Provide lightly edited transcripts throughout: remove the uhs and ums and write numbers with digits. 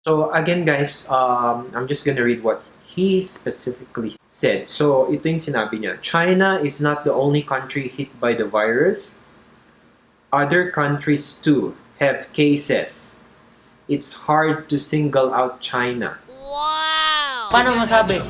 So again guys, I'm just gonna read what he specifically said. So ito yung sinabi niya. China is not the only country hit by the virus. Other countries too have cases. It's hard to single out China. Paano masabi?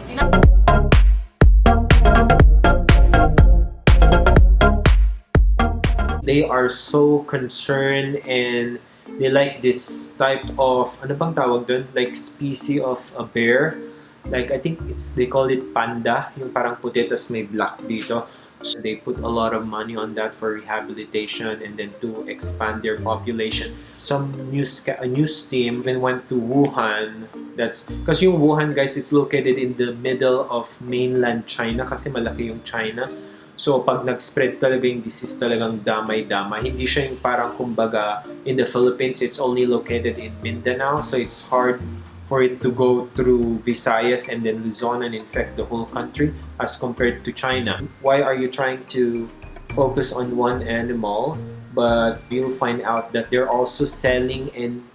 They are so concerned and they like this type of, ano bang tawag dun? Like species of a bear. Like I think they call it panda, yung parang puti tas may black dito. So they put a lot of money on that for rehabilitation and then to expand their population. Some a news team even went to Wuhan. That's because yung Wuhan guys, it's located in the middle of mainland China kasi malaki yung China. So, pag nag-spread talaga yung disease, talagang damay-damay. Hindi siya yung parang kumbaga in the Philippines, it's only located in Mindanao. So, it's hard for it to go through Visayas and then Luzon and infect the whole country as compared to China. Why are you trying to focus on one animal? But you'll find out that they're also selling and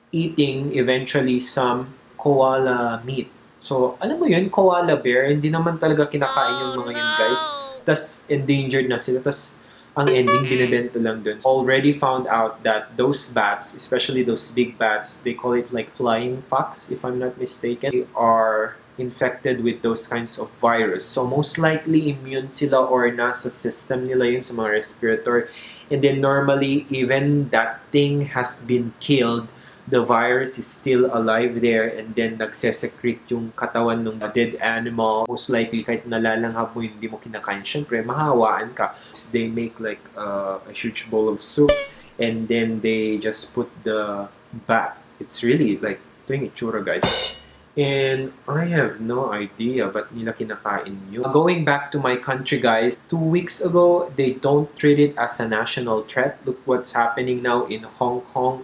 eating eventually some koala meat. So, alam mo yun, koala bear, hindi naman talaga kinakain yung mga yun, guys. Tas endangered na sila. Tas ang ending binibenta lang dun. Already found out that those bats, especially those big bats, they call it like flying fox, if I'm not mistaken, they are infected with those kinds of virus. So most likely immune sila or nasa system nila yun sa mga respiratory. And then normally, even that thing has been killed, the virus is still alive there and then nagsesecrete yung katawan ng dead animal. Most likely, kahit nalalanghap mo hindi mo kinakain, syempre, mahawaan ka. They make like a huge bowl of soup and then they just put the bat. It's really like, ito yung itsura guys. And I have no idea ba't nila kinakain yun. Going back to my country guys, 2 weeks ago, they don't treat it as a national threat. Look what's happening now in Hong Kong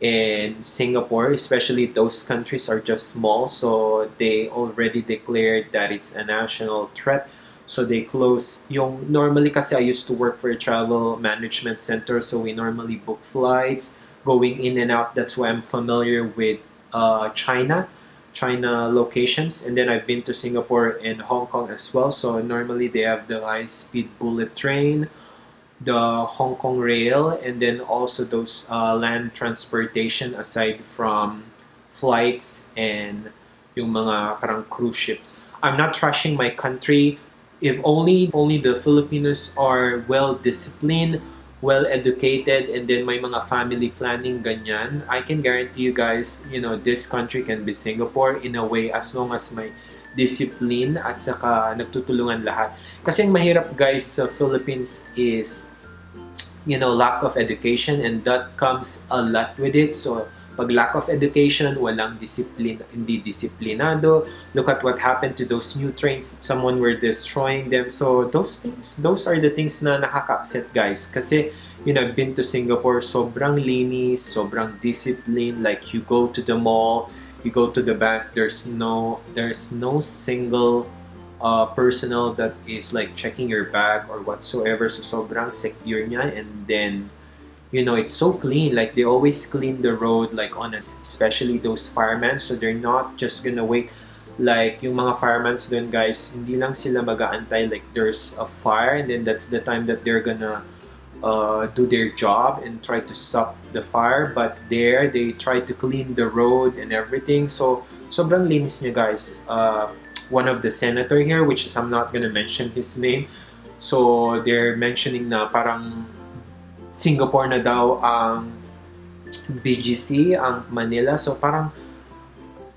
and Singapore, especially those countries are just small, so they already declared that it's a national threat. So they close yung normally kasi I used to work for a travel management center, so we normally book flights going in and out. That's why I'm familiar with China locations, and then I've been to Singapore and Hong Kong as well. So normally they have the high-speed bullet train, the Hong Kong Rail, and then also those land transportation aside from flights and yung mga parang cruise ships. I'm not trashing my country. If only the Filipinos are well disciplined, well educated, and then may mga family planning ganyan, I can guarantee you guys, this country can be Singapore in a way as long as may discipline at saka nagtutulungan lahat. Kasi ang mahirap guys sa Philippines is lack of education, and that comes a lot with it. So pag lack of education, walang discipline, hindi disiplinado. Look at what happened to those new trains. Someone were destroying them. So those are the things na nakaka-upset guys. Kasi I've been to Singapore, sobrang linis, sobrang discipline. Like you go to the mall, you go to the bank, there's no single personnel that is like checking your bag or whatsoever. So sobrang secure niya, and then it's so clean. Like they always clean the road, like especially those firemen. So they're not just gonna wait. Like yung mga firemen dun guys, hindi lang sila mag-aantay like there's a fire and then that's the time that they're gonna do their job and try to stop the fire. But there they try to clean the road and everything. So sobrang linis niya guys. One of the senator here, which is I'm not gonna mention his name. So they're mentioning na parang Singapore na daw ang BGC, ang Manila. So parang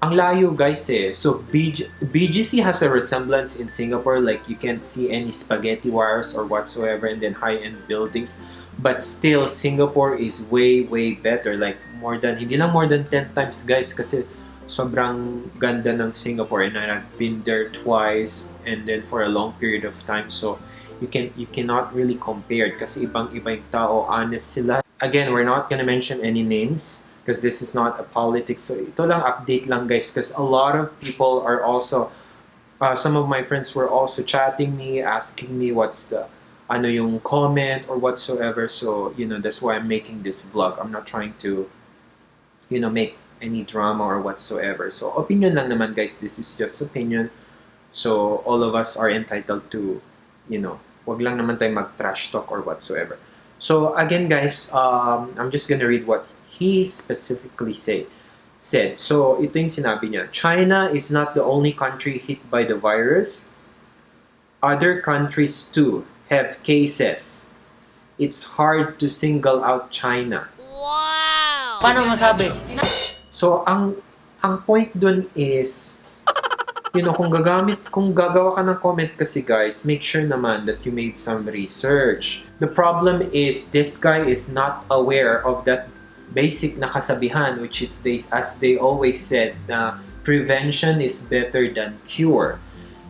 ang layo guys eh. So BGC has a resemblance in Singapore, like you can't see any spaghetti wires or whatsoever and then high-end buildings. But still Singapore is way better, like hindi lang more than 10 times guys, kasi sobrang ganda ng Singapore and I've been there twice and then for a long period of time. So you cannot really compare kasi ibang-iba yung tao, honest sila. Again, we're not gonna mention any names because this is not a politics. So ito lang update lang guys, because a lot of people are also some of my friends were also chatting me, asking me what's the yung comment or whatsoever. So that's why I'm making this vlog. I'm not trying to make any drama or whatsoever. So opinion lang naman guys, this is just opinion. So all of us are entitled to, wag lang naman tayo mag-trash talk or whatsoever. So again guys, I'm just gonna read what he specifically said. So ito yung sinabi niya. China is not the only country hit by the virus. Other countries too have cases. It's hard to single out China. Wow! Paano masabi? So ang point dun is, kung gagawa ka ng comment kasi guys, make sure naman that you made some research. The problem is this guy is not aware of that basic na kasabihan, which is as they always said, na prevention is better than cure.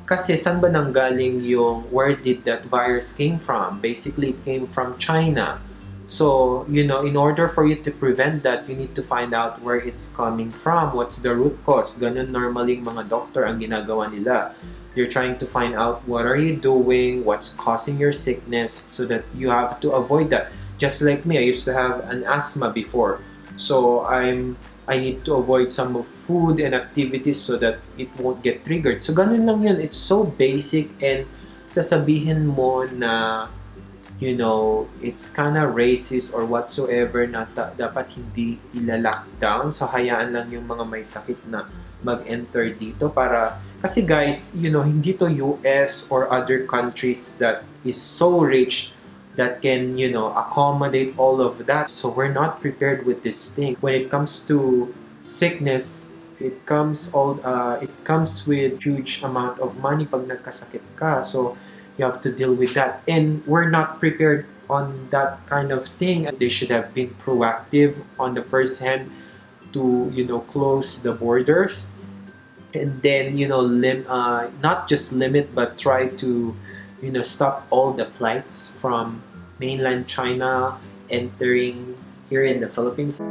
Kasi saan ba nanggaling yung where did that virus came from? Basically, it came from China. So, in order for you to prevent that, you need to find out where it's coming from. What's the root cause? Ganun normally mga doctor ang ginagawa nila. You're trying to find out what are you doing, what's causing your sickness, so that you have to avoid that. Just like me, I used to have an asthma before. So, I need to avoid some of food and activities so that it won't get triggered. So, ganun lang yun. It's so basic, and sasabihin mo na it's kind of racist or whatsoever na dapat hindi ila-lockdown. So, hayaan lang yung mga may sakit na mag-enter dito kasi guys, hindi to US or other countries that is so rich that can, accommodate all of that. So, we're not prepared with this thing. When it comes to sickness, it comes with huge amount of money pag nagkasakit ka. So, you have to deal with that. And we're not prepared on that kind of thing. They should have been proactive on the first hand to, close the borders. And then, not just limit, but try to, stop all the flights from mainland China entering here in the Philippines.